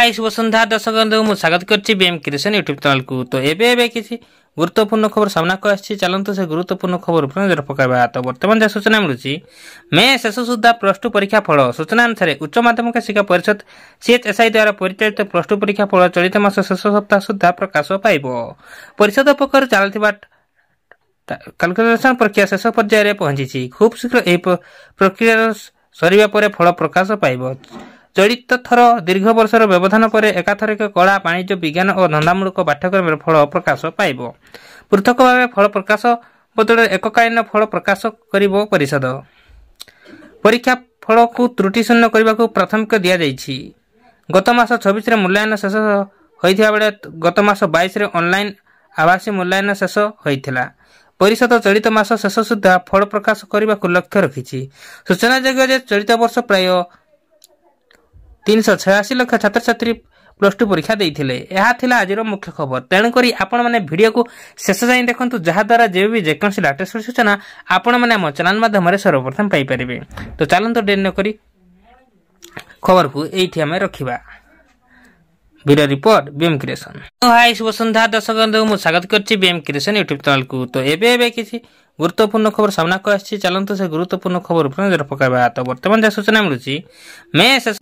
हाय शुभ संध्या दर्शक बंधु मु स्वागत करछि बीएम क्रिएशन यूट्यूब चैनल को। तो एबे किछि गुरुत्वपूर्ण खबर सामना को आछि। चलंतु से गुरुत्वपूर्ण खबर पर नजर पकाइबा। तो वर्तमान जे सूचना मिलुछि मे शेष सुद्धा +2 परीक्षा फल सूचना अनुसार उच्च माध्यमिक शिक्षा परिषद सीएचएसआई द्वारा परिचालित +2 परीक्षा फल चलित मास शेष सप्ताह सुद्धा प्रकाश पाइबो। परिषद पक्षरु चालथिबा कैलकुलेशन प्रक्रिया शेष पर्याय रे पहुंची। खूब शीघ्र ए प्रक्रिया सरिबा परे फल प्रकाश पाइबो। चलित थर दीर्घ वर्षर व्यवधान पर एकाथरिक कला वाणिज्य विज्ञान और धंदामूलक पाठ्यक्रम फल प्रकाश पाइब। पृथक भाव फल प्रकाश बदल एककालीन फल प्रकाश करिबो परिषद। परीक्षा फल को त्रुटि शून्य करने को प्राथमिक दि जाइछि। गत मास 26 रे मूल्यांकन शेष होइथिबा बेले गत मास 22 रे ऑनलाइन आभासी मूल्यांकन शेष होइथिला। परिषद चलित मास शेष सुद्धा फल प्रकाश करने को लक्ष्य रखिछि। सूचना जोग्य जे चलित वर्ष प्राय 386 लाख छात्र छात्री +2 परीक्षा देइथिले। एहा थिला आजिर मुख्य खबर। तेणु करी आपण माने वीडियो को शेष जाई देखंतु जहा द्वारा जे भी जेकोसी लेटेस्ट सूचना आपण माने हम चैनल माध्यम रे सर्वप्रथम पाई परिबे। तो चलंतु डेर न करी खबर को एठी हमें रखिबा। Video report BM creation. Hi शुभ संध्या दर्शक बंधु मु स्वागत करछि बीएम क्रिएशन यूट्यूब चैनल को। तो एबे किछि गुरुत्वपूर्ण खबर सामना को आछि। चलंतु से गुरुत्वपूर्ण खबर पर नजर पकाइबा। तो वर्तमान जे सूचना मिलुछि मे शेष